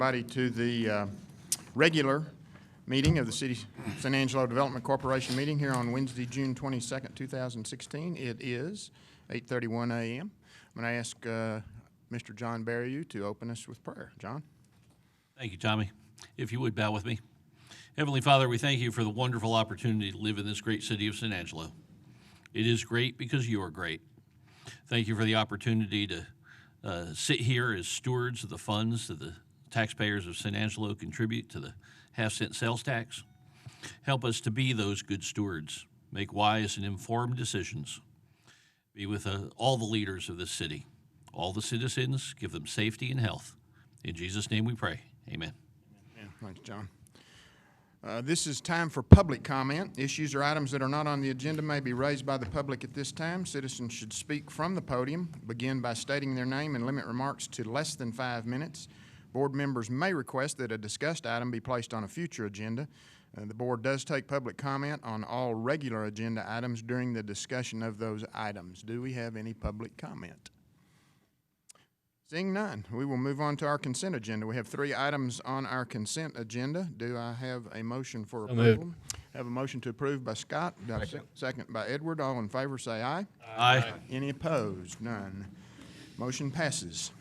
Everybody to the regular meeting of the City San Angelo Development Corporation meeting here on Wednesday, June 22nd, 2016. It is 8:31 a.m. I'm going to ask Mr. John Berriew to open us with prayer. John? Thank you, Tommy. If you would bow with me. Heavenly Father, we thank you for the wonderful opportunity to live in this great city of San Angelo. It is great because you are great. Thank you for the opportunity to sit here as stewards of the funds that the taxpayers of San Angelo contribute to the half-cent sales tax. Help us to be those good stewards, make wise and informed decisions. Be with all the leaders of this city, all the citizens, give them safety and health. In Jesus' name we pray, amen. Amen. Thanks, John. This is time for public comment. Issues or items that are not on the agenda may be raised by the public at this time. Citizens should speak from the podium, begin by stating their name, and limit remarks to less than 5 minutes. Board members may request that a discussed item be placed on a future agenda. The board does take public comment on all regular agenda items during the discussion of those items. Do we have any public comment? Seeing none, we will move on to our consent agenda. We have 3 items on our consent agenda. Do I have a motion for approval? Have a motion to approve by Scott. Second by Edward. All in favor say aye. Aye. Any opposed? None. Motion passes.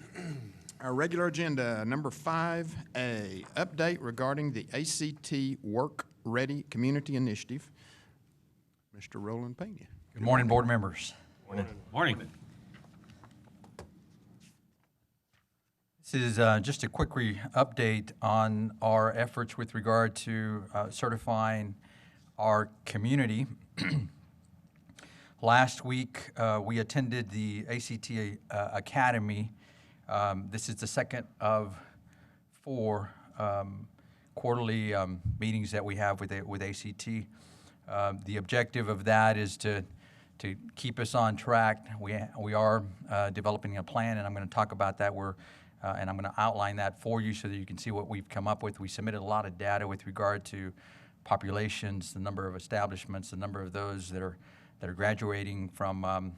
Our regular agenda, number 5A, update regarding the ACT Work Ready Community Initiative. Mr. Roland Pena. Good morning, board members. Morning. This is just a quick update on our efforts with regard to certifying our community. Last week, we attended the ACT Academy. This is the second of 4 quarterly meetings that we have with ACT. The objective of that is to keep us on track. We are developing a plan, and I'm going to talk about that. And I'm going to outline that for you so that you can see what we've come up with. We submitted a lot of data with regard to populations, the number of establishments, the number of those that are graduating from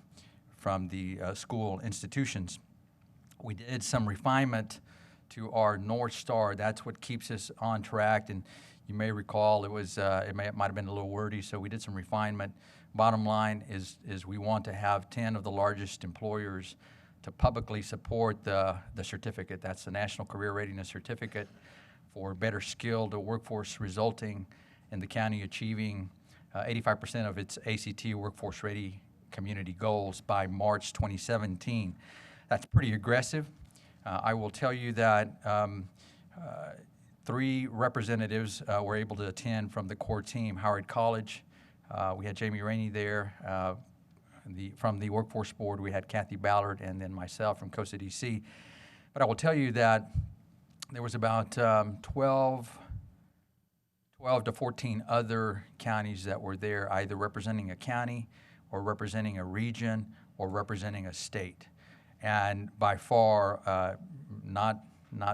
the school institutions. We did some refinement to our North Star. That's what keeps us on track. And you may recall it might have been a little wordy, so we did some refinement. Bottom line is we want to have 10 of the largest employers to publicly support the certificate. That's the National Career Readiness Certificate for better skilled workforce, resulting in the county achieving 85% of its ACT Workforce Ready community goals by March 2017. That's pretty aggressive. I will tell you that 3 representatives were able to attend from the core team. Howard College, we had Jamie Rainey there. From the Workforce Board, we had Kathy Ballard, and then myself from COSA DC. But I will tell you that there was about 12 to 14 other counties that were there, either representing a county or representing a region or representing a state. And by far, not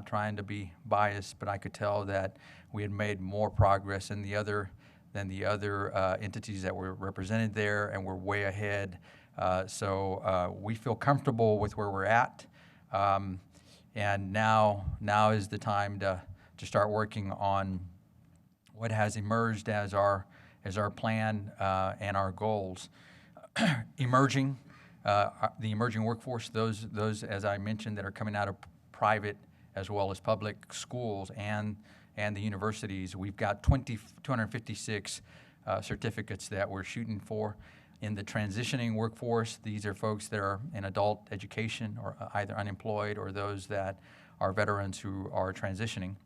trying to be biased, but I could tell that we had made more progress than the other entities that were represented there, and we're way ahead. So we feel comfortable with where we're at, and now is the time to start working on what has emerged as our plan and our goals. The emerging workforce, those as I mentioned that are coming out of private as well as public schools and the universities. We've got 256 certificates that we're shooting for. In the transitioning workforce, these are folks that are in adult education or either unemployed or those that are veterans who are transitioning.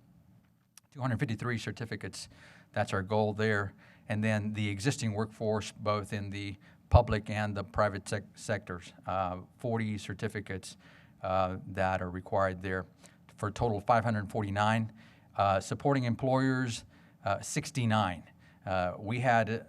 253 certificates, that's our goal there. And then the existing workforce, both in the public and the private sectors, 40 certificates that are required there for a total of 549. Supporting employers, 69. We had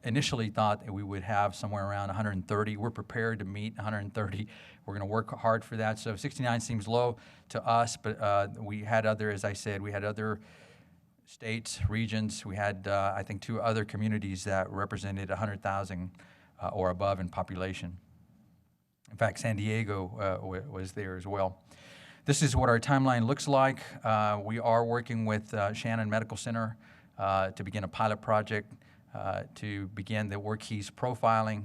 initially thought that we would have somewhere around 130. We're prepared to meet 130. We're going to work hard for that. So 69 seems low to us, but we had other, as I said, we had other states, regions. We had, I think, 2 other communities that represented 100,000 or above in population. In fact, San Diego was there as well. This is what our timeline looks like. We are working with Shannon Medical Center to begin a pilot project to begin the work keys profiling.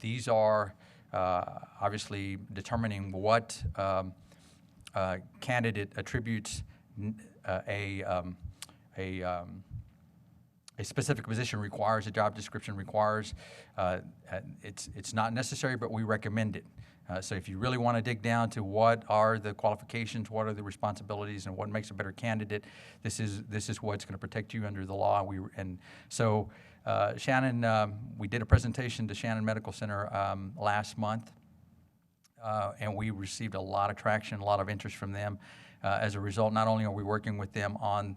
These are obviously determining what candidate attributes a specific position requires, a job description requires. It's not necessary, but we recommend it. So if you really want to dig down to what are the qualifications, what are the responsibilities, and what makes a better candidate, this is what's going to protect you under the law. So Shannon, we did a presentation to Shannon Medical Center last month, and we received a lot of traction, a lot of interest from them. As a result, not only are we working with them on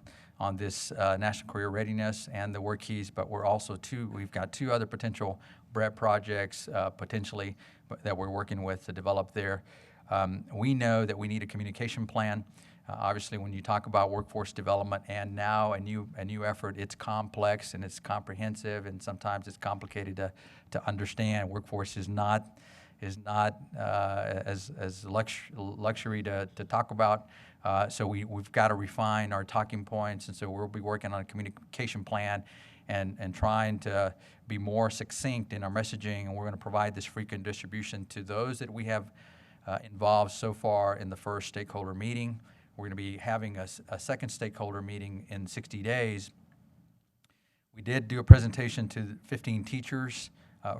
this National Career Readiness and the work keys, but we've got two other potential BREP projects potentially that we're working with to develop there. We know that we need a communication plan. Obviously, when you talk about workforce development and now a new effort, it's complex and it's comprehensive, and sometimes it's complicated to understand. Workforce is not as luxury to talk about. So we've got to refine our talking points, and so we'll be working on a communication plan and trying to be more succinct in our messaging, and we're going to provide this frequent distribution to those that we have involved so far in the first stakeholder meeting. We're going to be having a second stakeholder meeting in 60 days. We did do a presentation to 15 teachers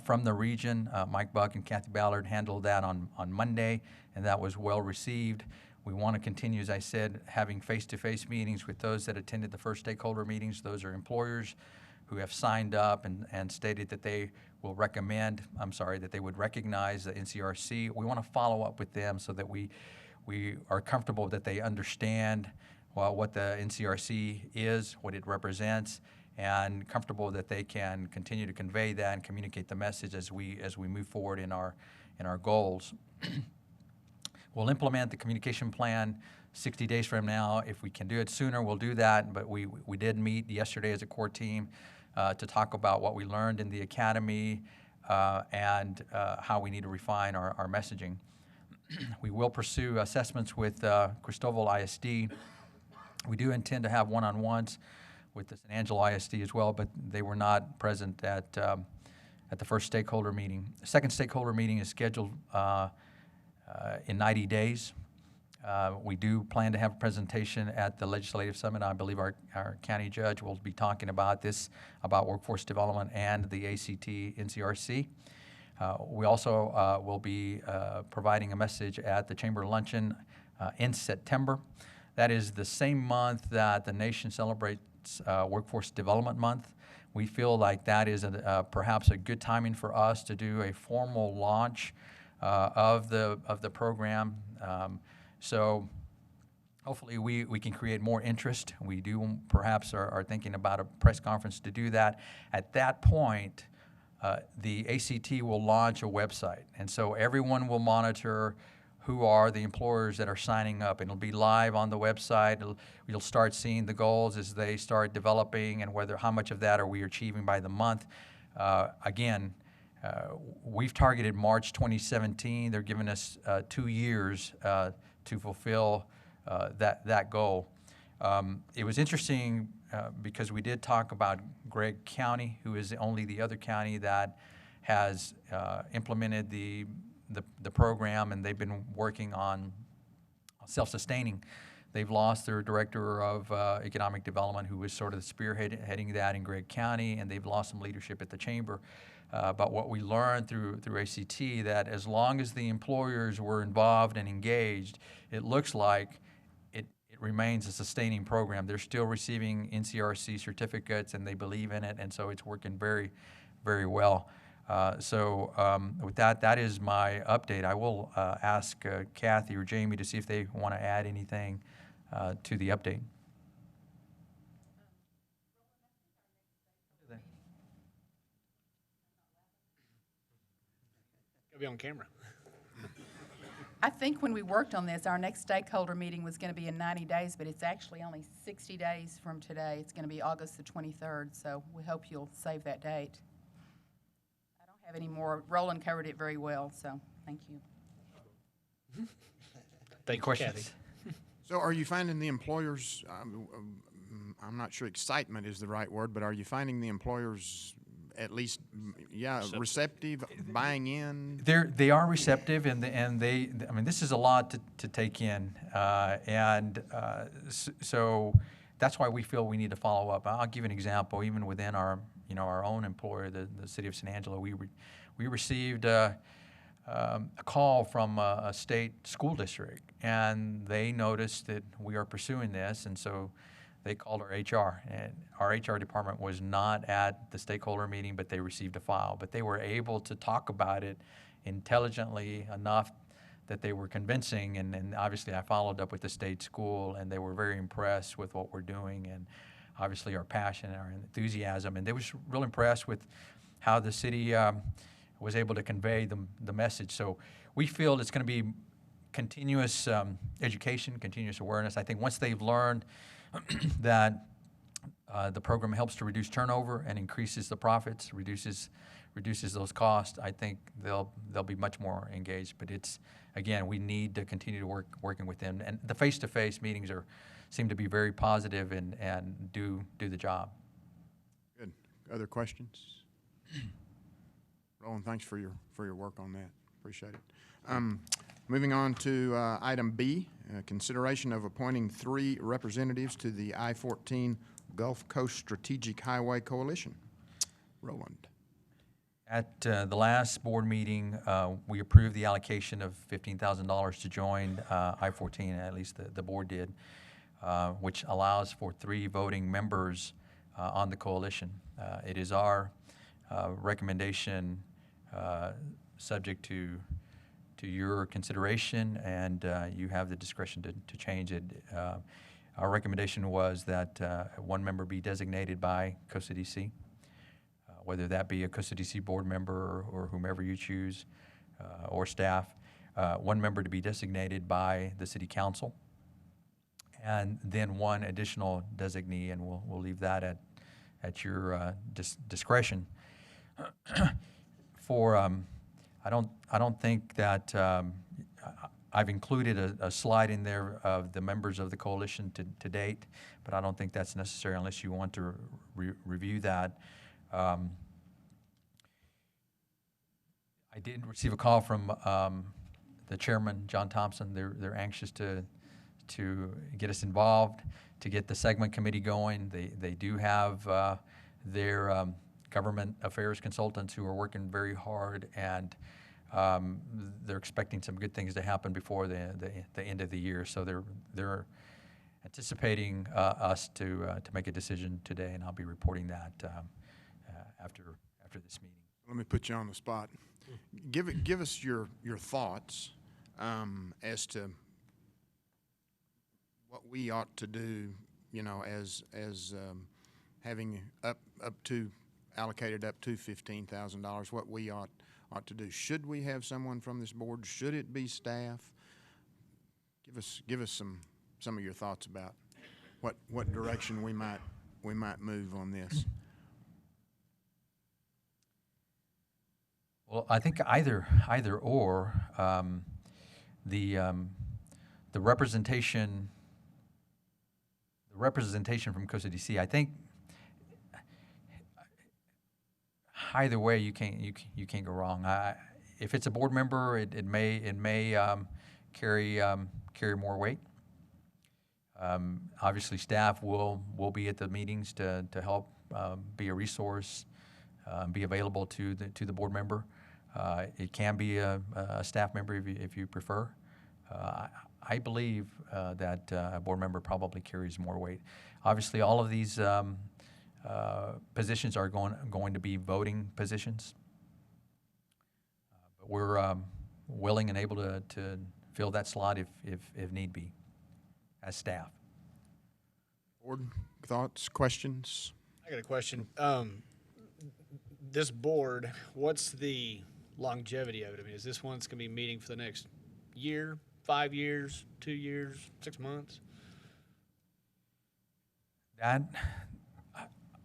from the region. Mike Buck and Kathy Ballard handled that on Monday, and that was well received. We want to continue, as I said, having face-to-face meetings with those that attended the first stakeholder meetings. Those are employers who have signed up and stated that they will that they would recognize the NCRC. We want to follow up with them so that we are comfortable that they understand what the NCRC is, what it represents, and comfortable that they can continue to convey that and communicate the message as we move forward in our goals. We'll implement the communication plan 60 days from now. If we can do it sooner, we'll do that. But we did meet yesterday as a core team to talk about what we learned in the academy and how we need to refine our messaging. We will pursue assessments with Cristobal ISD. We do intend to have one-on-ones with the San Angelo ISD as well, but they were not present at the first stakeholder meeting. The second stakeholder meeting is scheduled in 90 days. We do plan to have a presentation at the Legislative Summit. I believe our county judge will be talking about this, about workforce development and the ACT NCRC. We also will be providing a message at the Chamber Luncheon in September. That is the same month that the nation celebrates Workforce Development Month. We feel like that is perhaps a good timing for us to do a formal launch of the program. So hopefully we can create more interest. We do perhaps are thinking about a press conference to do that. At that point, the ACT will launch a website, and so everyone will monitor who are the employers that are signing up, and it'll be live on the website. You'll start seeing the goals as they start developing, and how much of that are we achieving by the month. Again, we've targeted March 2017. They're giving us 2 years to fulfill that goal. It was interesting because we did talk about Gregg County, who is only the other county that has implemented the program, and they've been working on self-sustaining. They've lost their director of economic development, who was sort of spearheading that in Gregg County, and they've lost some leadership at the chamber. But what we learned through ACT, that as long as the employers were involved and engaged, it looks like it remains a sustaining program. They're still receiving NCRC certificates, and they believe in it, and so it's working very, very well. With that is my update. I will ask Kathy or Jamie to see if they want to add anything to the update. Be on camera. I think when we worked on this, our next stakeholder meeting was going to be in 90 days, but it's actually only 60 days from today. It's going to be August the 23rd, so we hope you'll save that date. I don't have any more. Roland covered it very well, so thank you. Thank you, questions? Kathy. So are you finding the employers, I'm not sure excitement is the right word, but are you finding the employers at least, receptive, buying in? They are receptive, and they I mean, this is a lot to take in, so that's why we feel we need to follow up. I'll give you an example. Even within our own employer, the city of San Angelo, we received a call from a state school district, and they noticed that we are pursuing this, and so they called our HR, and our HR department was not at the stakeholder meeting, but they received a file. But they were able to talk about it intelligently enough that they were convincing, and obviously I followed up with the state school, and they were very impressed with what we're doing, and obviously our passion, our enthusiasm, and they was real impressed with how the city was able to convey the message. So we feel it's going to be continuous education, continuous awareness. I think once they've learned that the program helps to reduce turnover and increases the profits, reduces those costs, I think they'll be much more engaged. But it's, again, we need to continue to working with them, and the face-to-face meetings seem to be very positive and do the job. Good. Other questions? Roland, thanks for your work on that. Appreciate it. Moving on to item B, consideration of appointing 3 representatives to the I-14 Gulf Coast Strategic Highway Coalition. Roland. At the last board meeting, we approved the allocation of $15,000 to join I-14, at least the board did, which allows for 3 voting members on the coalition. It is our recommendation, subject to your consideration, and you have the discretion to change it. Our recommendation was that 1 member be designated by Costa DC, whether that be a Costa DC board member or whomever you choose, or staff. 1 member to be designated by the city council, and then 1 additional designee, and we'll leave that at your discretion. I don't think that I've included a slide in there of the members of the coalition to date, but I don't think that's necessary unless you want to review that. I did receive a call from the chairman, John Thompson. They're anxious to get us involved, to get the segment committee going. They do have their government affairs consultants who are working very hard, and they're expecting some good things to happen before the end of the year. So they're anticipating us to make a decision today, and I'll be reporting that after this meeting. Let me put you on the spot. Give us your thoughts as to what we ought to do, as having allocated up to $15,000, what we ought to do. Should we have someone from this board? Should it be staff? Give us some of your thoughts about what direction we might move on this. Well, I think either or. The representation from Costa DC, I think either way you can't go wrong. If it's a board member, it may carry more weight. Obviously, staff will be at the meetings to help be a resource, be available to the board member. It can be a staff member if you prefer. I believe that a board member probably carries more weight. Obviously, all of these positions are going to be voting positions. But we're willing and able to fill that slot if need be, as staff. Board thoughts, questions? I got a question. This board, what's the longevity of it? I mean, is this one that's going to be meeting for the next year, 5 years, 2 years, 6 months? That,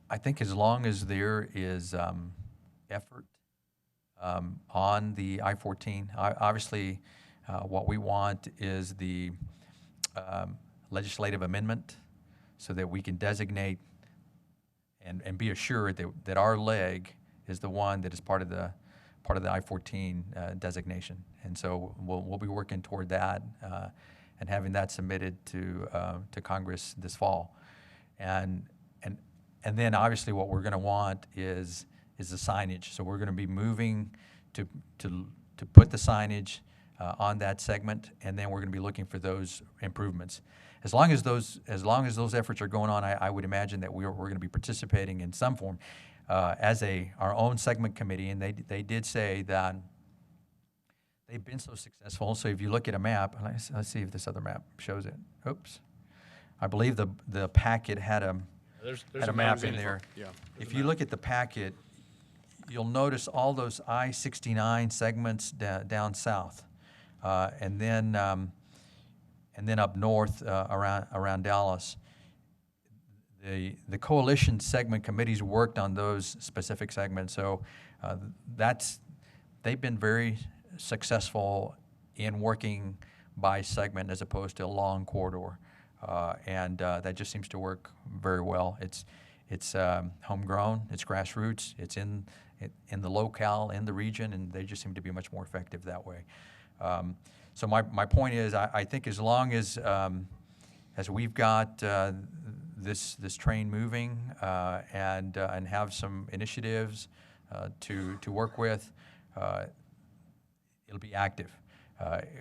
I think, as long as there is effort on the I-14, obviously What we want is the legislative amendment so that we can designate and be assured that our leg is the one that is part of the I-14 designation. And so we'll be working toward that and having that submitted to Congress this fall. And then obviously what we're going to want is the signage. So we're going to be moving to put the signage on that segment, and then we're going to be looking for those improvements. As long as those efforts are going on, I would imagine that we're going to be participating in some form as our own segment committee. And they did say that they've been so successful. So if you look at a map, let's see if this other map shows it. Oops, I believe the packet had a map in there. Yeah. If you look at the packet, you'll notice all those I-69 segments down south, and then up north around Dallas. The coalition segment committees worked on those specific segments, so they've been very successful in working by segment as opposed to a long corridor, and that just seems to work very well. It's homegrown, it's grassroots, it's in the locale, in the region, and they just seem to be much more effective that way. So my point is, I think as long as we've got this train moving and have some initiatives to work with, it'll be active.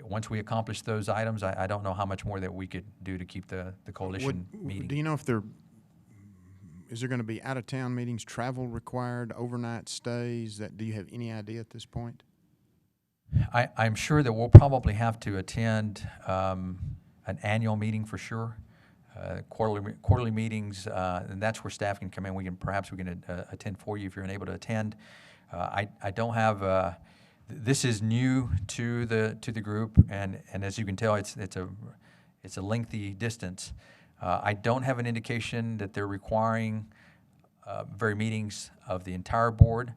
Once we accomplish those items, I don't know how much more that we could do to keep the coalition meeting. Do you know if is there going to be out-of-town meetings, travel required, overnight stays? Do you have any idea at this point? I'm sure that we'll probably have to attend an annual meeting for sure. Quarterly meetings, and that's where staff can come in. Perhaps we can attend for you if you're unable to attend. I don't have. This is new to the group, and as you can tell, it's a lengthy distance. I don't have an indication that they're requiring very meetings of the entire board,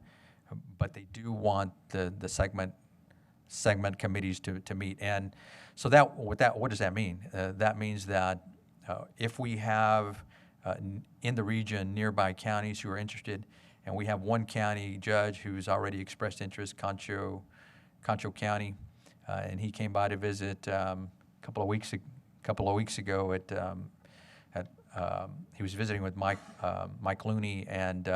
but they do want the segment committees to meet. And so what does that mean? That means that if we have in the region nearby counties who are interested, and we have one county judge who's already expressed interest, Concho County, and he came by to visit a couple of weeks ago he was visiting with Mike Looney, and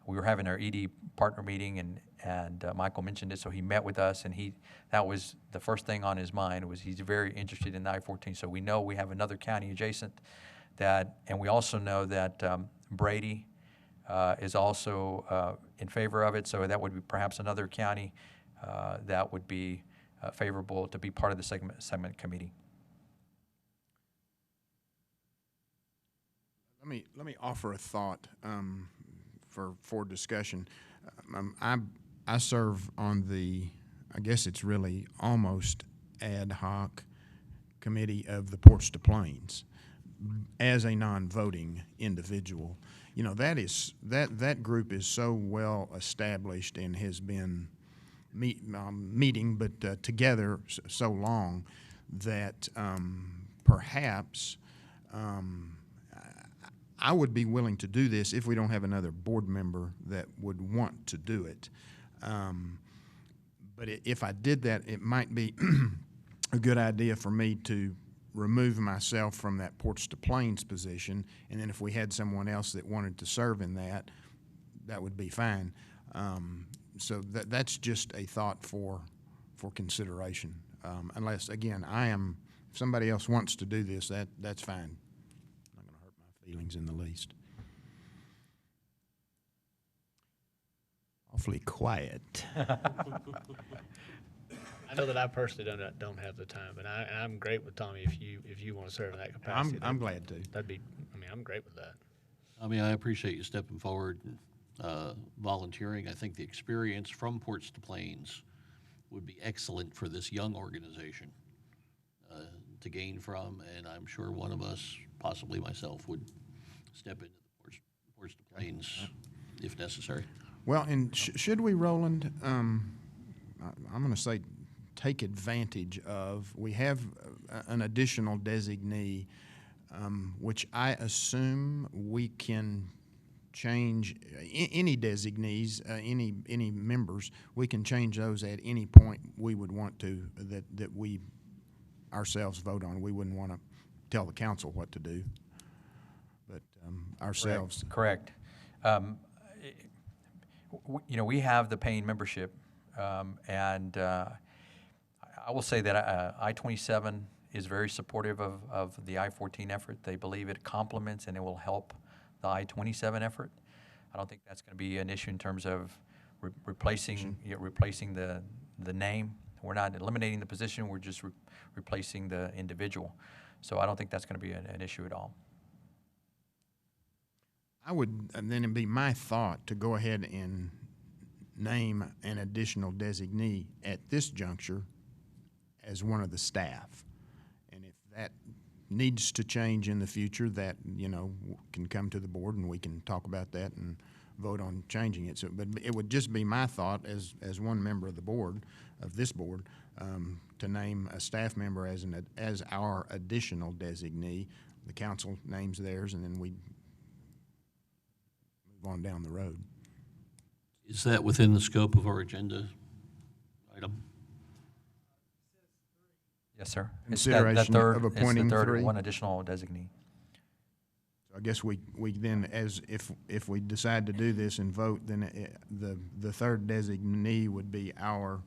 we were having our ED partner meeting, and Michael mentioned it, so he met with us, and that was the first thing on his mind was he's very interested in I-14. So we know we have another county adjacent and we also know that Brady is also in favor of it, so that would be perhaps another county that would be favorable to be part of the segment committee. Let me offer a thought for discussion. I serve on I guess it's really almost ad hoc committee of the Ports to Plains as a non-voting individual. You know, that group is so well established and has been meeting but together so long that perhaps I would be willing to do this if we don't have another board member that would want to do it. But if I did that, it might be a good idea for me to remove myself from that Ports to Plains position, and then if we had someone else that wanted to serve in that would be fine. So that's just a thought for consideration. Unless, again, if somebody else wants to do this, that's fine. Feelings in the least. Awfully quiet. I know that I personally don't have the time, and I'm great with Tommy if you want to serve in that capacity. I'm glad to. I'm great with that. I appreciate you stepping forward and volunteering. I think the experience from Ports to Plains would be excellent for this young organization to gain from, and I'm sure one of us, possibly myself, would step into the Ports to Plains if necessary. Well, and should we, Roland, I'm going to say take advantage of. We have an additional designee, which I assume we can change any designees, any members. We can change those at any point we would want to, that we ourselves vote on. We wouldn't want to tell the council what to do, but ourselves. Correct. You know, we have the paying membership, and I will say that I-27 is very supportive of the I-14 effort. They believe it complements and it will help the I-27 effort. I don't think that's going to be an issue in terms of replacing the name. We're not eliminating the position. We're just replacing the individual. So I don't think that's going to be an issue at all. I would, and then it'd be my thought to go ahead and name an additional designee at this juncture as one of the staff. And if that needs to change in the future, that, you know, can come to the board and we can talk about that and vote on changing it. So, but it would just be my thought as one member of the board, of this board, to name a staff member as our additional designee. The council names theirs, and then we move on down the road. Is that within the scope of our agenda item? Yes, sir. Consideration of appointing it's the third, three. one additional designee. I guess we then, as if we decide to do this and vote, then the third designee would be our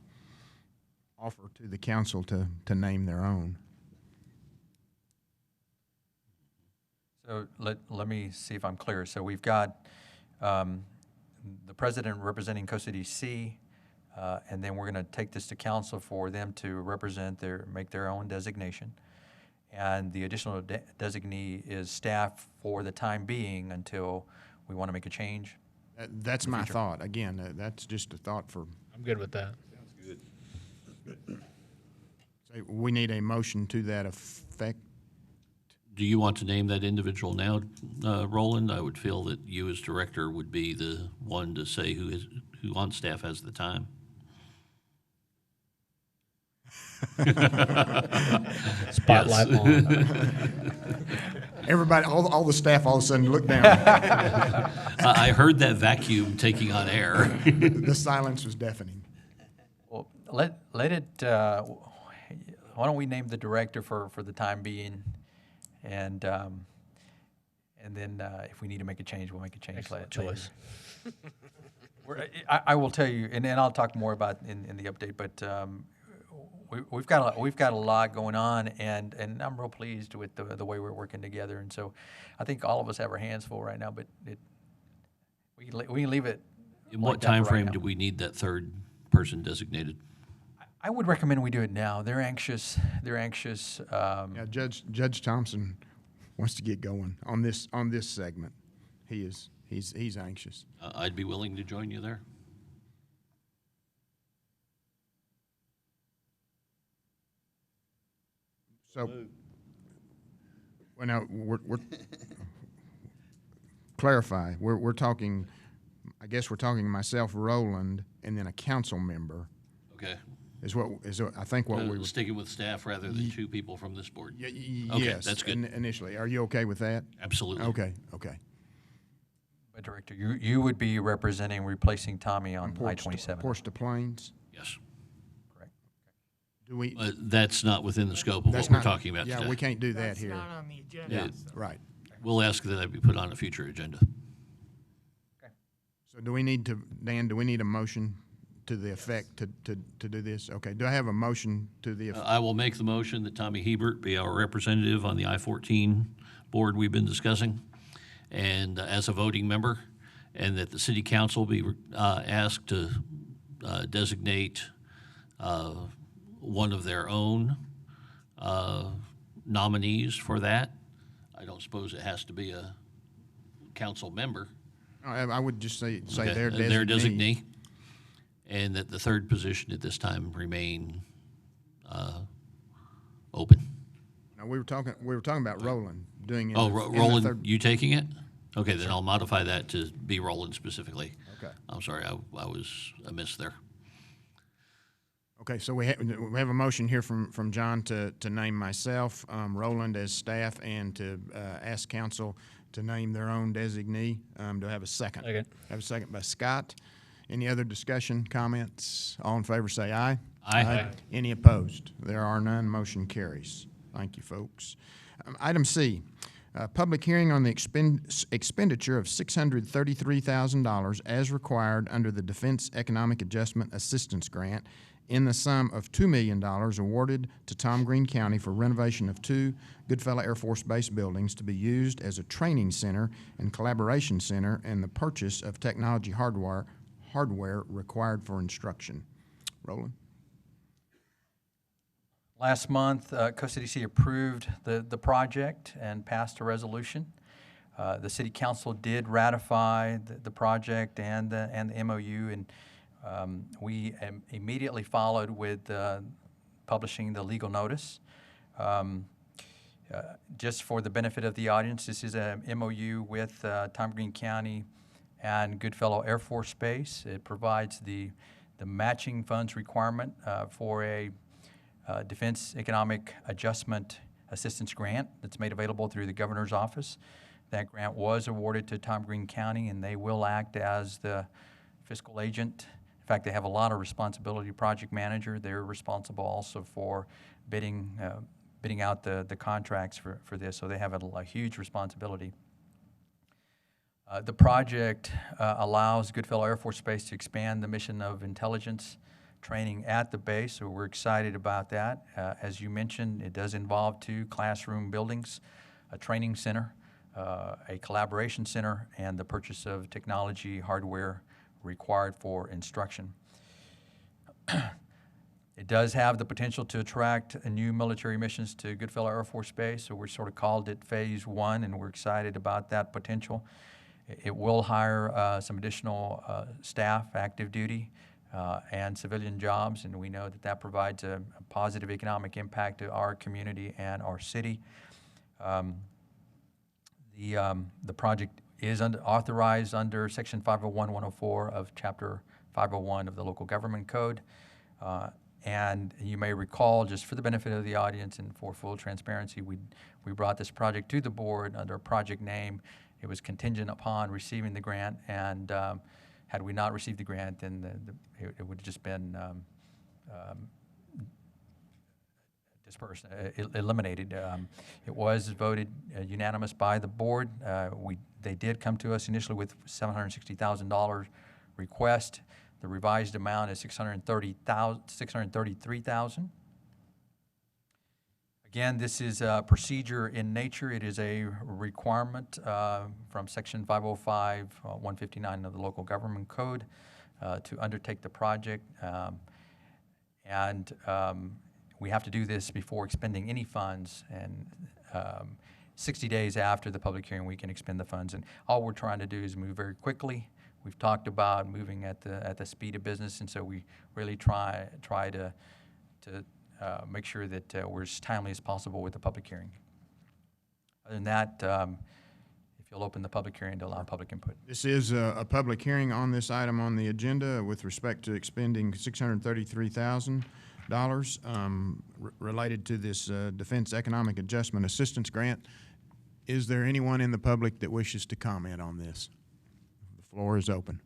offer to the council to name their own. So let me see if I'm clear. So we've got the president representing Costa DC, and then we're going to take this to council for them to make their own designation. And the additional designee is staff for the time being until we want to make a change. That's my thought. Again, that's just a thought for. I'm good with that. So we need a motion to that effect. Do you want to name that individual now, Roland? I would feel that you as director would be the one to say who on staff has the time. Spotlight Yes. on. Everybody, all the staff all of a sudden look down. I heard that vacuum taking on air. The silence was deafening. Well, let it. Why don't we name the director for the time being, and then if we need to make a change, we'll make a change. Excellent later. choice. I will tell you, and then I'll talk more about in the update. But we've got a lot going on, and I'm real pleased with the way we're working together. And so, I think all of us have our hands full right now. But we can leave it. In what like that time for right frame now. do we need that third person designated? I would recommend we do it now. They're anxious. Yeah, Judge Thompson wants to get going on this segment. He's anxious. I'd be willing to join you there. So, well, now we're clarify. We're talking. I guess we're talking myself, Roland, and then a council member. Okay. Is I think what we were. Sticking with staff rather than two people from this board. Yes, Okay, that's good. Initially, are you okay with that? Absolutely. Okay. But Director, you would be replacing Tommy on I-27. Porch to Plains. Yes. Correct. Do we? That's not within the scope of That's what we're not- talking about Yeah, today. we can't do that That's here. not on the agenda. Yeah. so. Right. We'll ask that that be put on a future agenda. So do we need to, Dan, do we need a motion to the effect to do this? Okay, do I have a motion to the, I will make the motion that Tommy Hebert be our representative on the I-14 board we've been discussing, and as a voting member, and that the city council be asked to designate one of their own nominees for that. I don't suppose it has to be a council member. I would just say Okay, their their designee. designee, and that the third position at this time remain open. No, we were talking about Roland doing it. Oh, Roland, you taking it? Okay, then I'll modify that to be Roland specifically. Okay. I'm sorry, I was amiss there. Okay, so we have a motion here from John to name myself, Roland as staff, and to ask council to name their own designee. Do I have a second? Second. I have a second by Scott. Any other discussion, comments? All in favor say aye. Aye. Any opposed? There are none. Motion carries. Thank you, folks. Item C, public hearing on the expenditure of $633,000 as required under the Defense Economic Adjustment Assistance Grant in the sum of $2 million awarded to Tom Green County for renovation of 2 Goodfellow Air Force Base buildings to be used as a training center and collaboration center, and the purchase of technology hardware required for instruction. Roland? Last month, COCDC approved the project and passed a resolution. The City Council did ratify the project and the MOU, and we immediately followed with publishing the legal notice. Just for the benefit of the audience, this is a MOU with Tom Green County and Goodfellow Air Force Base. It provides the matching funds requirement for a Defense Economic Adjustment Assistance Grant that's made available through the Governor's Office. That grant was awarded to Tom Green County, and they will act as the fiscal agent. In fact, they have a lot of responsibility. Project manager, they're responsible also for bidding out the contracts for this, so they have a huge responsibility. The project allows Goodfellow Air Force Base to expand the mission of intelligence training at the base, so we're excited about that. As you mentioned, it does involve 2 classroom buildings, a training center, a collaboration center, and the purchase of technology hardware required for instruction. It does have the potential to attract new military missions to Goodfellow Air Force Base, so we're sort of called it Phase 1, and we're excited about that potential. It will hire some additional staff, active duty, and civilian jobs, and we know that provides a positive economic impact to our community and our city. The project is authorized under Section 501-104 of Chapter 501 of the Local Government Code. And you may recall, just for the benefit of the audience and for full transparency, we brought this project to the board under a project name. It was contingent upon receiving the grant, and had we not received the grant, then it would have just been dispersed, eliminated. It was voted unanimous by the board. They did come to us initially with $760,000 request. The revised amount is $633,000. Again, this is a procedure in nature. It is a requirement from Section 505-159 of the Local Government Code to undertake the project. We have to do this before expending any funds, and 60 days after the public hearing, we can expend the funds. And all we're trying to do is move very quickly. We've talked about moving at the speed of business, and so we really try to make sure that we're as timely as possible with the public hearing. Other than that, if you'll open the public hearing to allow public input. This is a public hearing on this item on the agenda with respect to expending $633,000 related to this Defense Economic Adjustment Assistance Grant. Is there anyone in the public that wishes to comment on this? The floor is open.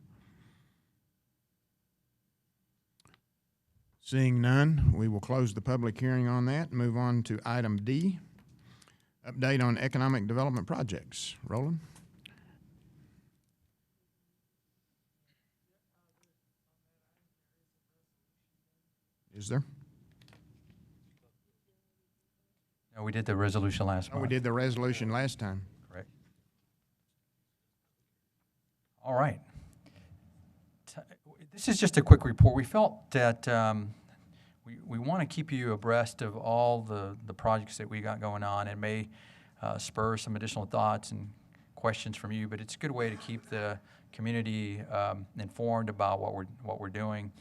Seeing none, we will close the public hearing on that and move on to item D, update on economic development projects. Roland? Is there? No, we did the resolution last month. We did the resolution last time. Correct. All right. This is just a quick report. We felt that we want to keep you abreast of all the projects that we got going on. It may spur some additional thoughts and questions from you, but it's a good way to keep the community informed about what we're doing.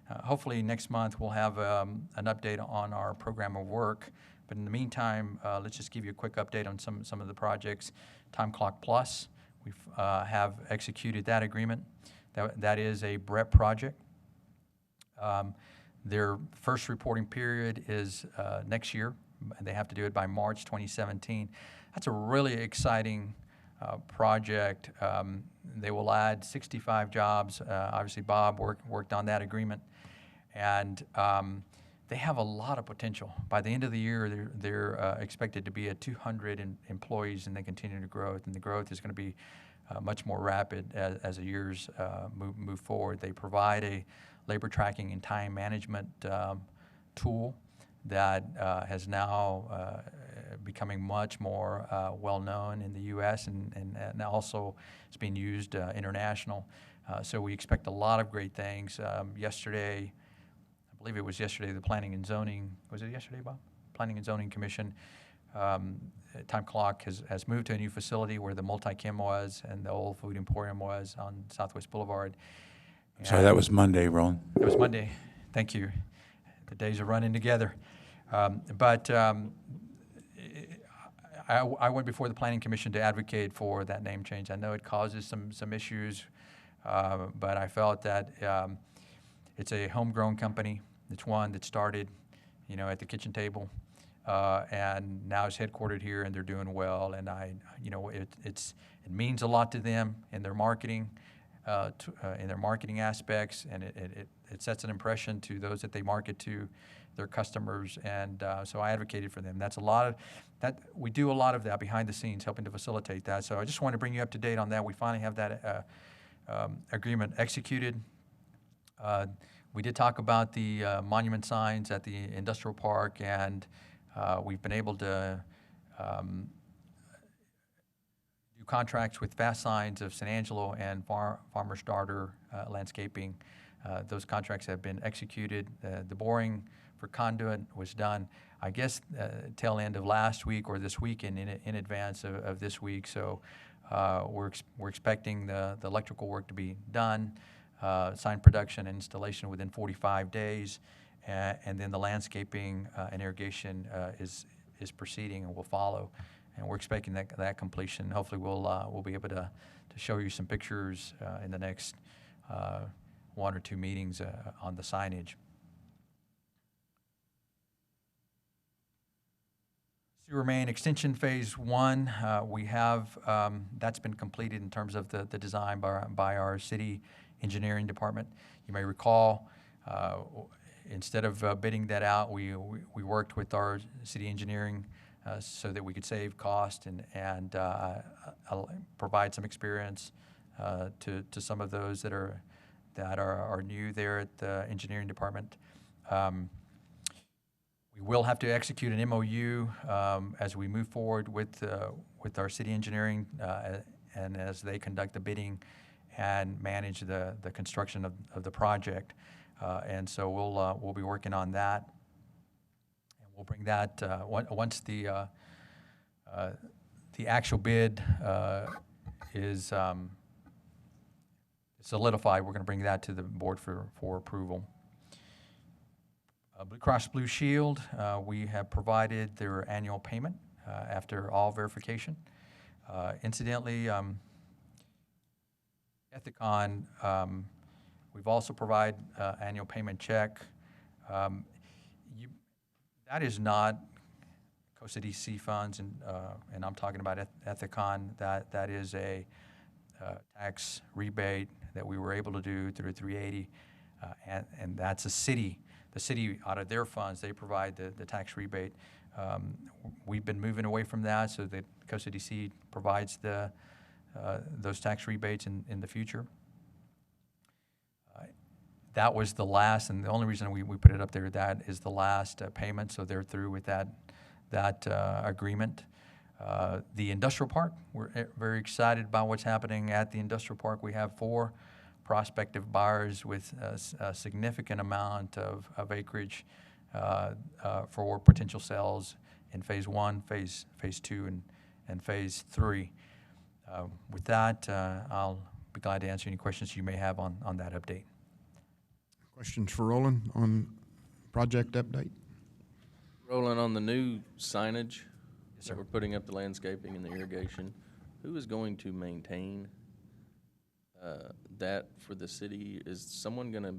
Hopefully next month we'll have an update on our program of work. But in the meantime, let's just give you a quick update on some of the projects. Time Clock Plus, we have executed that agreement. That is a BREP project. Their first reporting period is next year. They have to do it by March 2017. That's a really exciting project. They will add 65 jobs. Obviously, Bob worked on that agreement. And they have a lot of potential. By the end of the year, they're expected to be at 200 employees, and they continue to grow. And the growth is going to be much more rapid as the years move forward. They provide a labor tracking and time management tool that has now becoming much more well-known in the U.S. and also is being used international. So we expect a lot of great things. Yesterday, I believe it was yesterday, the Planning and Zoning, was it yesterday, Bob? Planning and Zoning Commission, Time Clock has moved to a new facility where the Multi-Chem was and the old Food Emporium was on Southwest Boulevard. Sorry, that was Monday, Roland. It was Monday. Thank you. The days are running together. I went before the Planning Commission to advocate for that name change. I know it causes some issues, but I felt that it's a homegrown company. It's one that started, at the kitchen table, and now is headquartered here, and they're doing well. And it means a lot to them in their marketing, in their marketing aspects, and it sets an impression to those that they market to, their customers, and so I advocated for them. That's a lot of that. We do a lot of that behind the scenes, helping to facilitate that. So I just want to bring you up to date on that. We finally have that agreement executed. We did talk about the monument signs at the industrial park, and we've been able to do contracts with Fast Signs of San Angelo and Farmer Starter Landscaping. Those contracts have been executed. The boring for conduit was done, I guess, tail end of last week or this weekend in advance of this week. So we're expecting the electrical work to be done, sign production and installation within 45 days, and then the landscaping and irrigation is proceeding and will follow. And we're expecting that completion. Hopefully we'll be able to show you some pictures in the next one or two meetings on the signage. Sewer main extension phase 1, we have that's been completed in terms of the design by our city engineering department. You may recall, instead of bidding that out, we worked with our city engineering so that we could save cost and provide some experience to some of those that are new there at the engineering department. We will have to execute an MOU as we move forward with our city engineering and as they conduct the bidding and manage the construction of the project. And so we'll be working on that. And we'll bring that once the actual bid is solidified. We're going to bring that to the board for approval. Blue Cross Blue Shield, we have provided their annual payment after all verification. Incidentally, Ethicon, we've also provided annual payment check. That is not Costa DC funds, and I'm talking about Ethicon. That is a tax rebate that we were able to do through 380, and that's a city. The city, out of their funds, they provide the tax rebate. We've been moving away from that so that Costa DC provides those tax rebates in the future. That was the last, and the only reason we put it up there, that is the last payment, so they're through with that agreement. The industrial park, we're very excited about what's happening at the industrial park. We have 4 prospective buyers with a significant amount of acreage for potential sales in phase 1, phase 2, and phase 3. With that, I'll be glad to answer any questions you may have on that update. Questions for Roland on project update? Roland, on the new signage Yes, sir. that we're putting up, the landscaping and the irrigation, who is going to maintain that for the city? Is someone going to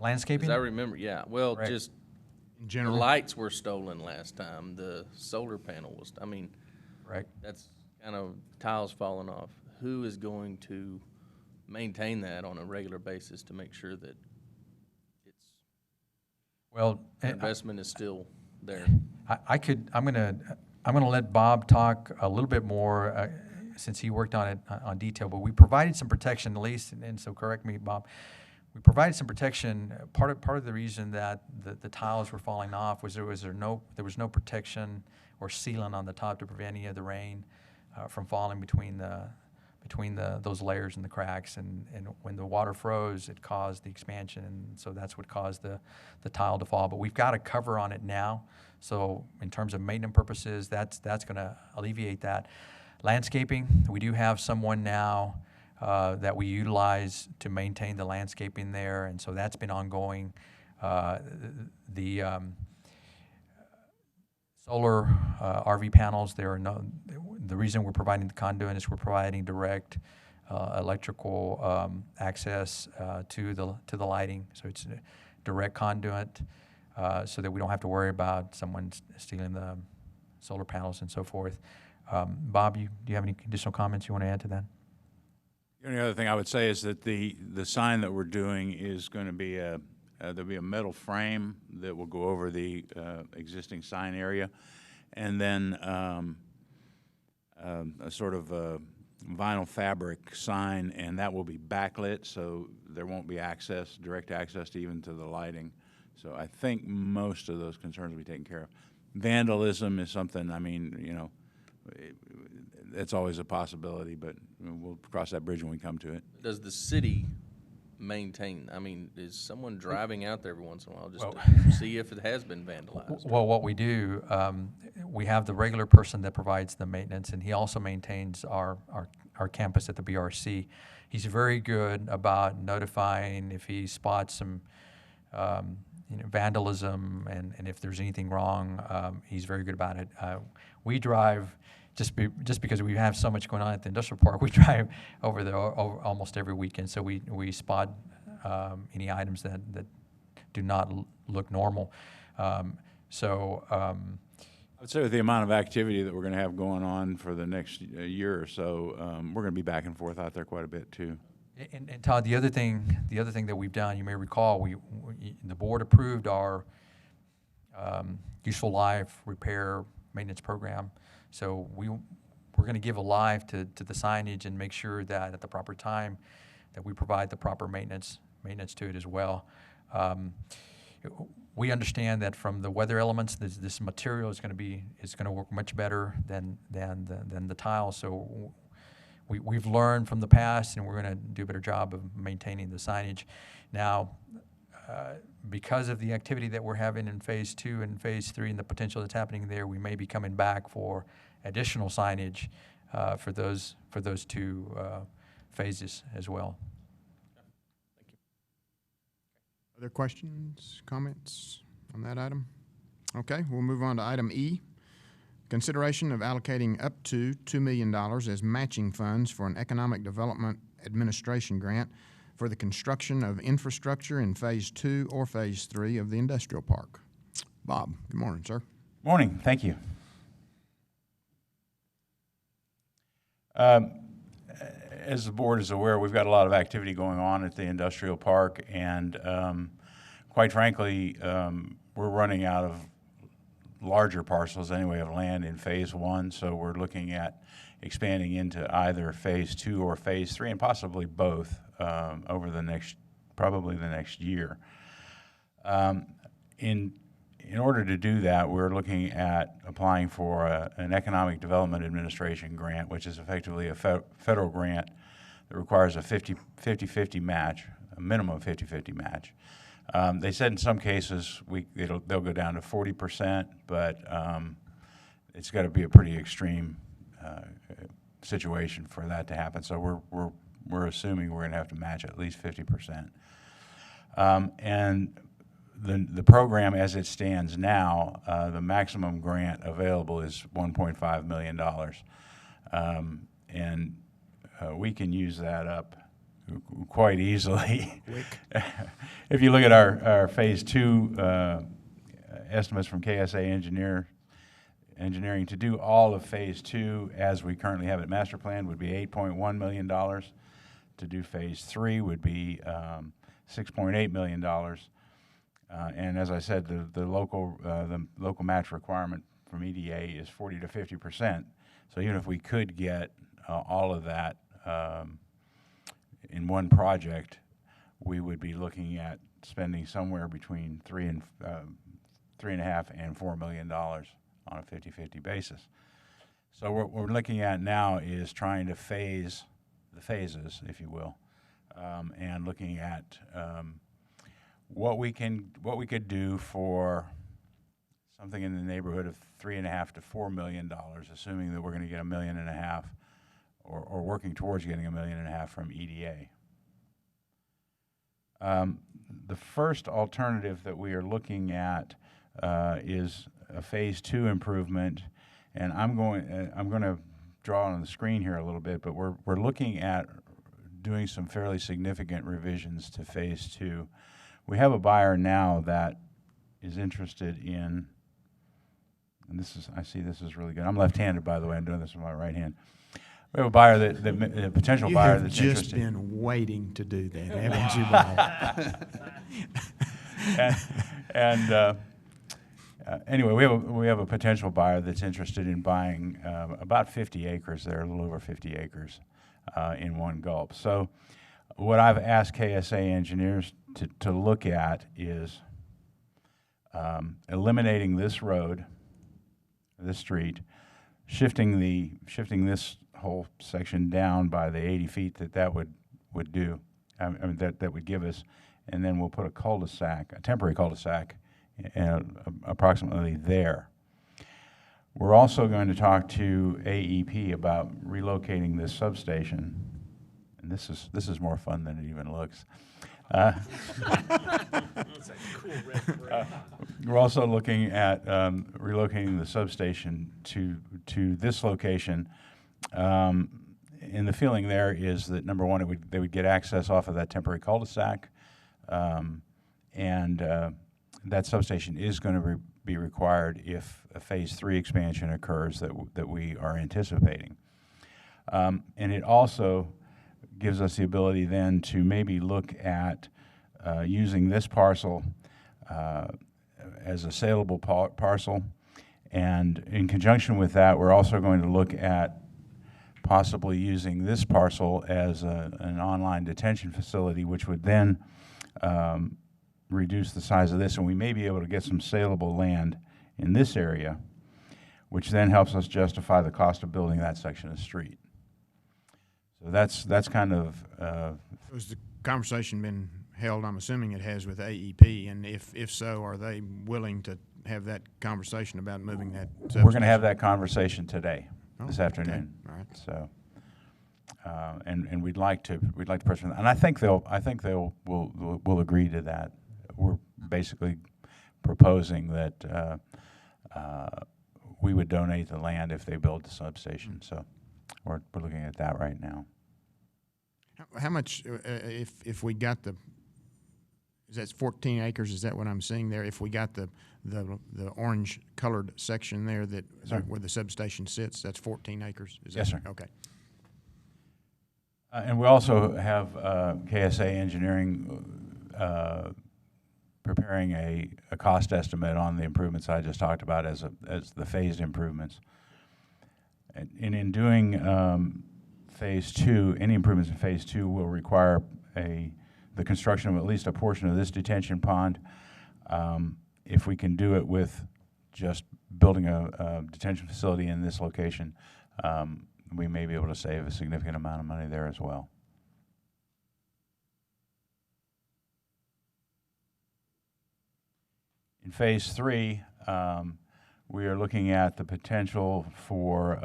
Landscaping? As I remember, yeah, well, Correct. just In the general, lights were stolen last time, the solar panel was, I mean, Right. that's kind of tiles falling off. Who is going to maintain that on a regular basis to make sure that it's, Well, the investment is still there? I'm gonna let Bob talk a little bit more, since he worked on it on detail, but we provided some protection, at least, and so correct me, Bob. We provided some protection. Part of the reason that the tiles were falling off was there was no protection or sealant on the top to prevent any of the rain from falling between those layers and the cracks, and when the water froze, it caused the expansion, and so that's what caused the tile to fall. But we've got a cover on it now, so in terms of maintenance purposes, that's going to alleviate that. Landscaping, we do have someone now that we utilize to maintain the landscaping there, and so that's been ongoing. The solar RV panels, the reason we're providing the conduit is we're providing direct electrical access to the lighting, so it's a direct conduit, so that we don't have to worry about someone stealing the solar panels and so forth. Bob, do you have any additional comments you want to add to that? The only other thing I would say is that the sign that we're doing is going to be there'll be a metal frame that will go over the existing sign area, and then a sort of a vinyl fabric sign, and that will be backlit, so there won't be direct access to even to the lighting. So I think most of those concerns will be taken care of. Vandalism is something, I mean, you know, it's always a possibility, but we'll cross that bridge when we come to it. Does the city maintain, I mean, is someone driving out there every once in a while just Well- to see if it has been vandalized? Well, what we do, we have the regular person that provides the maintenance, and he also maintains our campus at the BRC. He's very good about notifying if he spots some vandalism, and if there's anything wrong, he's very good about it. We drive, just because we have so much going on at the industrial park, we drive over there almost every weekend, so we spot any items that do not look normal. I would say with the amount of activity that we're going to have going on for the next year or so, we're going to be back and forth out there quite a bit too. And Todd, the other thing that we've done, you may recall, the board approved our useful life repair maintenance program. So we're going to give a life to the signage and make sure that at the proper time that we provide the proper maintenance to it as well. We understand that from the weather elements, this material is going to work much better than the tile. So we've learned from the past, and we're going to do a better job of maintaining the signage. Now, because of the activity that we're having in Phase 2 and Phase 3 and the potential that's happening there, we may be coming back for additional signage for those two phases as well. other questions, comments on that item? Okay, we'll move on to item E. Consideration of allocating up to $2 million as matching funds for an Economic Development Administration grant for the construction of infrastructure in Phase 2 or Phase 3 of the industrial park. Bob, good morning, sir. Morning, thank you. As the board is aware, we've got a lot of activity going on at the industrial park, and quite frankly, we're running out of larger parcels anyway of land in Phase 1, so we're looking at expanding into either Phase 2 or Phase 3, and possibly both over probably the next year. In order to do that, we're looking at applying for an Economic Development Administration grant, which is effectively a federal grant that requires a 50-50 match, a minimum 50-50 match. They said in some cases they'll go down to 40%, but it's got to be a pretty extreme situation for that to happen. So we're assuming we're going to have to match at least 50%. And the program as it stands now, the maximum grant available is $1.5 million. And we can use that up quite easily. If you look at our Phase 2 estimates from KSA Engineering, to do all of Phase 2 as we currently have it master plan would be $8.1 million. To do Phase 3 would be $6.8 million. And as I said, the local match requirement from EDA is 40 to 50%. So even if we could get all of that in one project, we would be looking at spending somewhere between $3.5 and $4 million on a 50-50 basis. So what we're looking at now is trying to phase the phases, if you will, and looking at what we could do for something in the neighborhood of $3.5 to $4 million, assuming that we're going to get $1.5 million, or working towards getting $1.5 million from EDA. The first alternative that we are looking at is a Phase 2 improvement, and I'm going to draw on the screen here a little bit, but we're looking at doing some fairly significant revisions to Phase 2. We have a buyer now that is interested in, and I see this is really good. I'm left-handed, by the way. I'm doing this with my right hand. We have a buyer a potential buyer that's You have interested. just been waiting to do that, haven't you, Bob? Anyway, we have a potential buyer that's interested in buying about 50 acres there, a little over 50 acres in one gulp. So what I've asked KSA engineers to look at is eliminating this road, this street, shifting this whole section down by the 80 feet that would do, that would give us, and then we'll put a temporary cul-de-sac, approximately there. We're also going to talk to AEP about relocating this substation, and this is more fun than it even looks. We're also looking at relocating the substation to this location. And the feeling there is that, number one, they would get access off of that temporary cul-de-sac, and that substation is going to be required if a Phase 3 expansion occurs that we are anticipating. And it also gives us the ability then to maybe look at using this parcel as a saleable parcel. And in conjunction with that, we're also going to look at possibly using this parcel as an online detention facility, which would then reduce the size of this, and we may be able to get some saleable land in this area, which then helps us justify the cost of building that section of street. So that's kind of. Has the conversation been held? I'm assuming it has, with AEP, and if so, are they willing to have that conversation about moving that substation? We're going to have that conversation today, this afternoon. Okay. All right. So, and we'd like to push them, and I think they'll will agree to that. We're basically proposing that we would donate the land if they build the substation. So we're looking at that right now. How much, if we got is that 14 acres, is that what I'm seeing there? If we got the orange colored section there where the substation sits, that's 14 acres? Yes, sir. Okay. And we also have KSA Engineering preparing a cost estimate on the improvements I just talked about as the phased improvements. And in doing Phase 2, any improvements in Phase 2 will require the construction of at least a portion of this detention pond. If we can do it with just building a detention facility in this location, we may be able to save a significant amount of money there as well. In Phase 3, we are looking at the potential for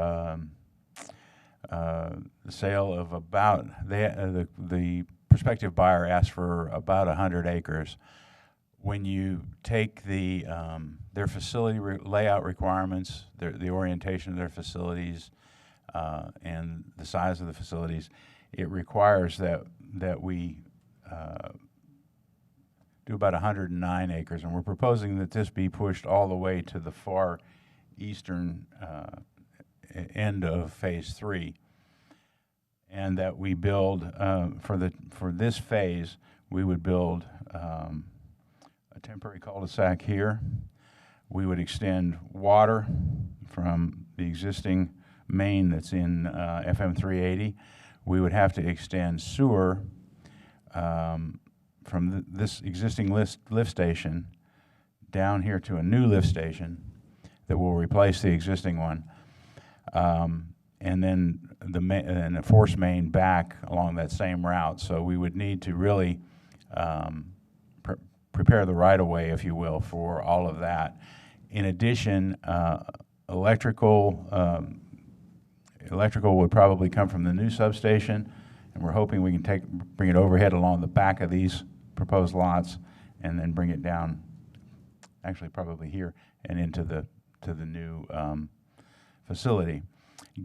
the sale of about, the prospective buyer asked for about 100 acres. When you take their facility layout requirements, the orientation of their facilities, and the size of the facilities, it requires that that we do about 109 acres, and we're proposing that this be pushed all the way to the far eastern end of Phase 3, and that we build for this phase, we would build a temporary cul-de-sac here. We would extend water from the existing main that's in FM 380. We would have to extend sewer from this existing lift station down here to a new lift station that will replace the existing one, and then and a force main back along that same route. So we would need to really prepare the right-of-way, if you will, for all of that. In addition, electrical would probably come from the new substation, and we're hoping we can bring it overhead along the back of these proposed lots, and then bring it down, actually probably here, and into the new facility.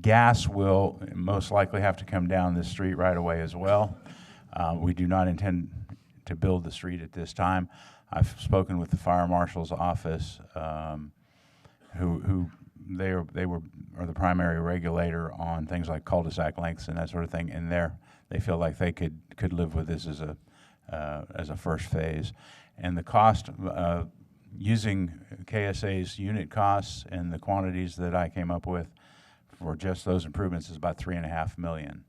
Gas will most likely have to come down this street right away as well. We do not intend to build the street at this time. I've spoken with the fire marshal's office, who are the primary regulator on things like cul-de-sac lengths and that sort of thing, and they feel like they could live with this as a first phase. And the cost of using KSA's unit costs and the quantities that I came up with for just those improvements is about $3.5 million.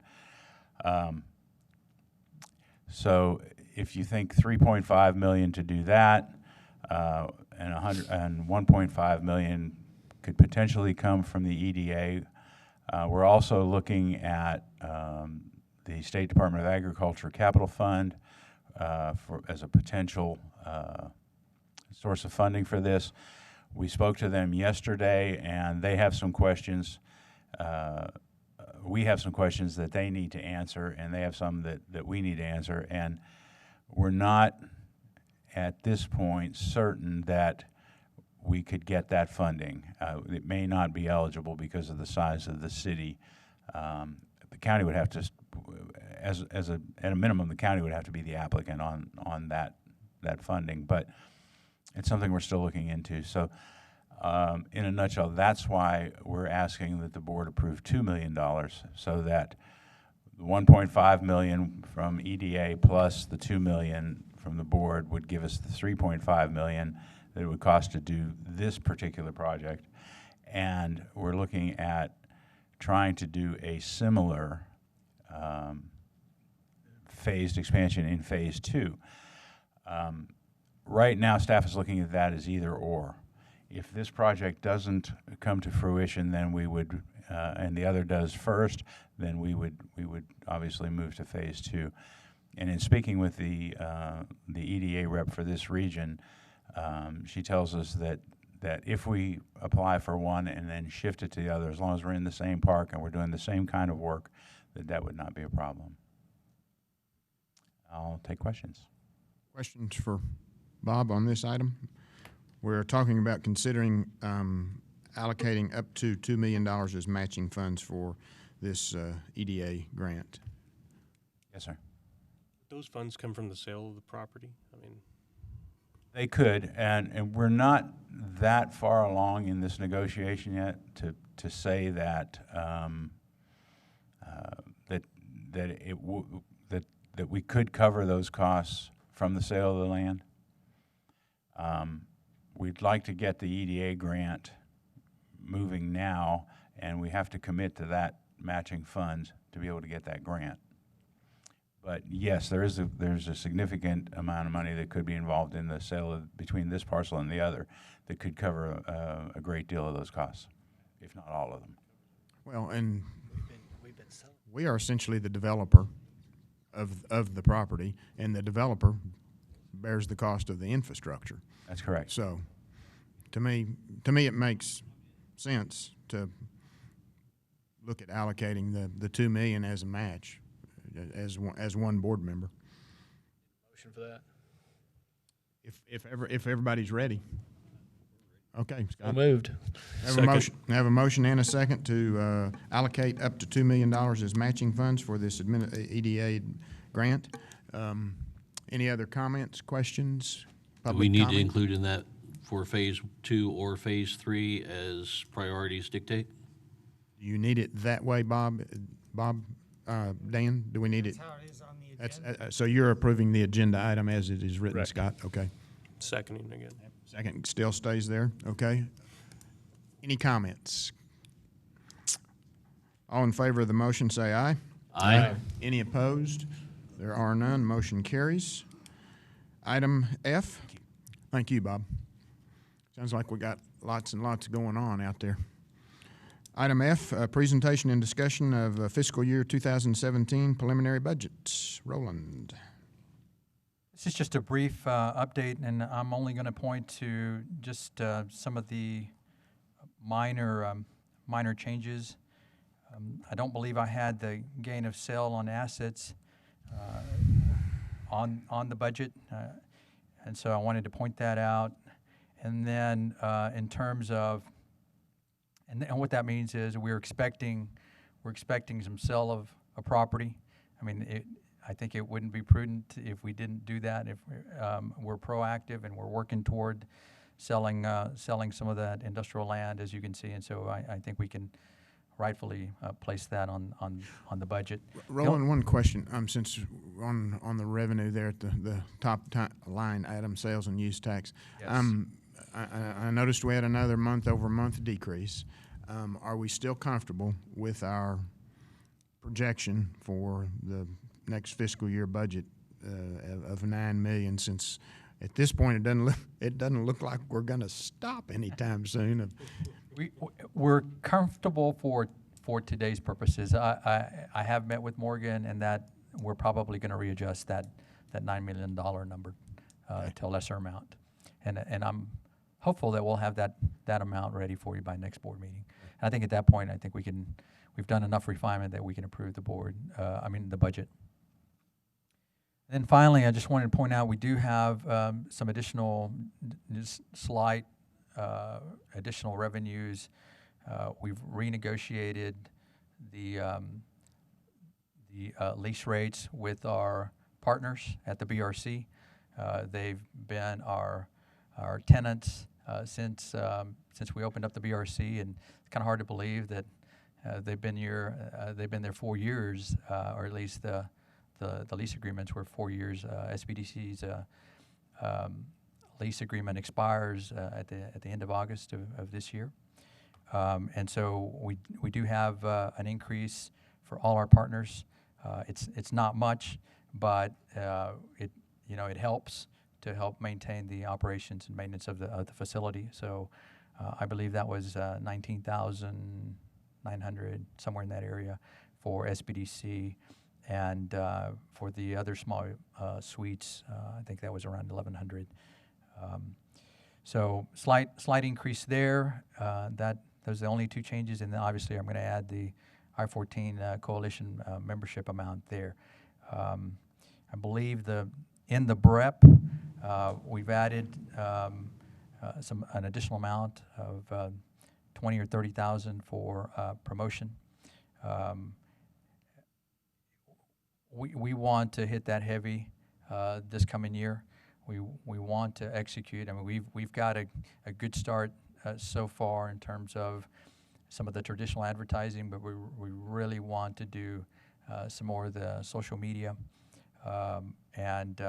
So if you think $3.5 million to do that, and $1.5 million could potentially come from the EDA. We're also looking at the State Department of Agriculture Capital Fund as a potential source of funding for this. We spoke to them yesterday, and they have some questions. We have some questions that they need to answer, and they have some that we need to answer. And we're not, at this point, certain that we could get that funding. It may not be eligible because of the size of the city. The county would have to, at a minimum, the county would have to be the applicant on that funding. But it's something we're still looking into. So in a nutshell, that's why we're asking that the board approve $2 million, so that the $1.5 million from EDA plus the $2 million from the board would give us the $3.5 million that it would cost to do this particular project. And we're looking at trying to do a similar phased expansion in Phase 2. Right now, staff is looking at that as either or. If this project doesn't come to fruition, then we would, and the other does first, then we would obviously move to Phase 2. And in speaking with the EDA rep for this region, she tells us that if we apply for one and then shift it to the other, as long as we're in the same park and we're doing the same kind of work, that would not be a problem. I'll take questions. Questions for Bob on this item? We're talking about considering allocating up to $2 million as matching funds for this EDA grant. Yes, sir. Those funds come from the sale of the property? I mean, they could, and we're not that far along in this negotiation yet to say that that we could cover those costs from the sale of the land. We'd like to get the EDA grant moving now, and we have to commit to that matching funds to be able to get that grant. But yes, there's a significant amount of money that could be involved in the sale between this parcel and the other that could cover a great deal of those costs, if not all of them. Well, and We've been selling. we are essentially the developer of the property, and the developer bears the cost of the infrastructure. That's correct. So, to me, it makes sense to look at allocating the $2 million as a match, as one board member. Motion for that. If everybody's ready. Okay, So Scott. moved. Have a motion and a second to allocate up to $2 million as matching funds for this EDA grant. Any other comments, questions? Do we Public need to comment? include in that for Phase 2 or Phase 3 as priorities dictate? Do you need it that way, Bob? Dan, do we need it? That's how it is on the That's, agenda. so you're approving the agenda item as it is written, Correct. Scott? Okay. Seconding again. Second still stays there, okay. Any comments? All in favor of the motion, say aye. Aye. Any opposed? There are none, motion carries. Item F. Thank you, Bob. Sounds like we got lots and lots going on out there. Item F, presentation and discussion of fiscal year 2017 preliminary budgets. Roland. This is just a brief update, and I'm only going to point to just some of the minor changes. I don't believe I had the gain of sale on assets on the budget, and so I wanted to point that out. And then in terms of, and what that means is we're expecting some sale of a property. I mean, I think it wouldn't be prudent if we didn't do that. If we're proactive and we're working toward selling some of that industrial land, as you can see, and so I think we can rightfully place that on the budget. Roland, one question, since on the revenue there at the top line item, sales and use tax. Yes. I noticed we had another month-over-month decrease. Are we still comfortable with our projection for the next fiscal year budget of $9 million? Since at this point it doesn't look like we're going to stop anytime soon. We're comfortable for today's purposes. I have met with Morgan, and that we're probably going to readjust that $9 million number to a lesser amount, and I'm hopeful that we'll have that amount ready for you by next board meeting. And I think at that point, I think we've done enough refinement that we can approve the budget. And then finally, I just wanted to point out we do have some additional, just slight additional revenues. We've renegotiated the lease rates with our partners at the BRC. They've been our tenants since we opened up the BRC, and it's kind of hard to believe that they've been there 4 years, or at least the lease agreements were 4 years. SBDC's lease agreement expires at the end of August of this year, and so we do have an increase for all our partners. It's not much, but it helps to help maintain the operations and maintenance of the facility. So I believe that was $19,900, somewhere in that area, for SBDC, and for the other small suites, I think that was around $1,100. So slight increase there. Those are the only two changes, and then obviously I'm going to add the I-14 coalition membership amount there. I believe in the BREP, we've added an additional amount of $20,000 or $30,000 for promotion. We want to hit that heavy this coming year. We want to execute. I mean, we've got a good start so far in terms of some of the traditional advertising, but we really want to do some more of the social media and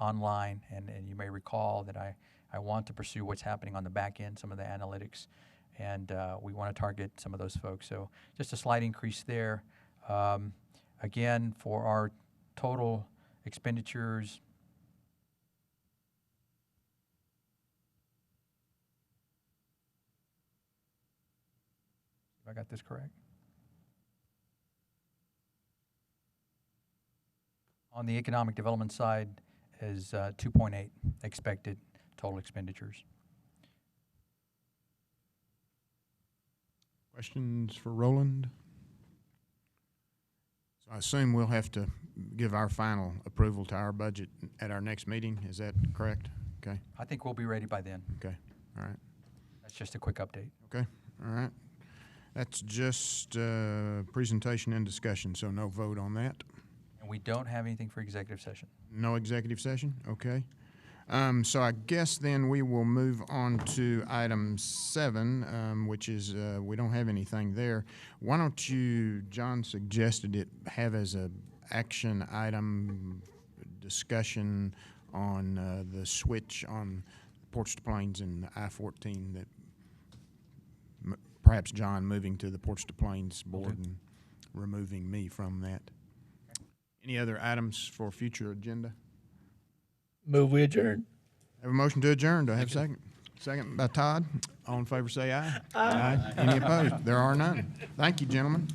online. And you may recall that I want to pursue what's happening on the back end, some of the analytics, and we want to target some of those folks. So just a slight increase there. Again, for our total expenditures, if I got this correct. On the economic development side is 2.8 expected total expenditures. Questions for Roland? So I assume we'll have to give our final approval to our budget at our next meeting. Is that correct? Okay. I think we'll be ready by then. Okay. All right. That's just a quick update. Okay. All right. That's just presentation and discussion, so no vote on that. And We don't have anything for executive session. No executive session? Okay. So I guess then we will move on to item 7, which is, we don't have anything there. Why don't you, John suggested it, have as a action item discussion on the switch on Portage des Plaines and I-14, that perhaps John moving to the Portage des Plaines board and removing me from that. Any other items for future agenda? Move we adjourn. Have a motion to adjourn. Do I have a second? Second by Todd. All in favor say aye. Aye. Any opposed? There are none. Thank you, gentlemen.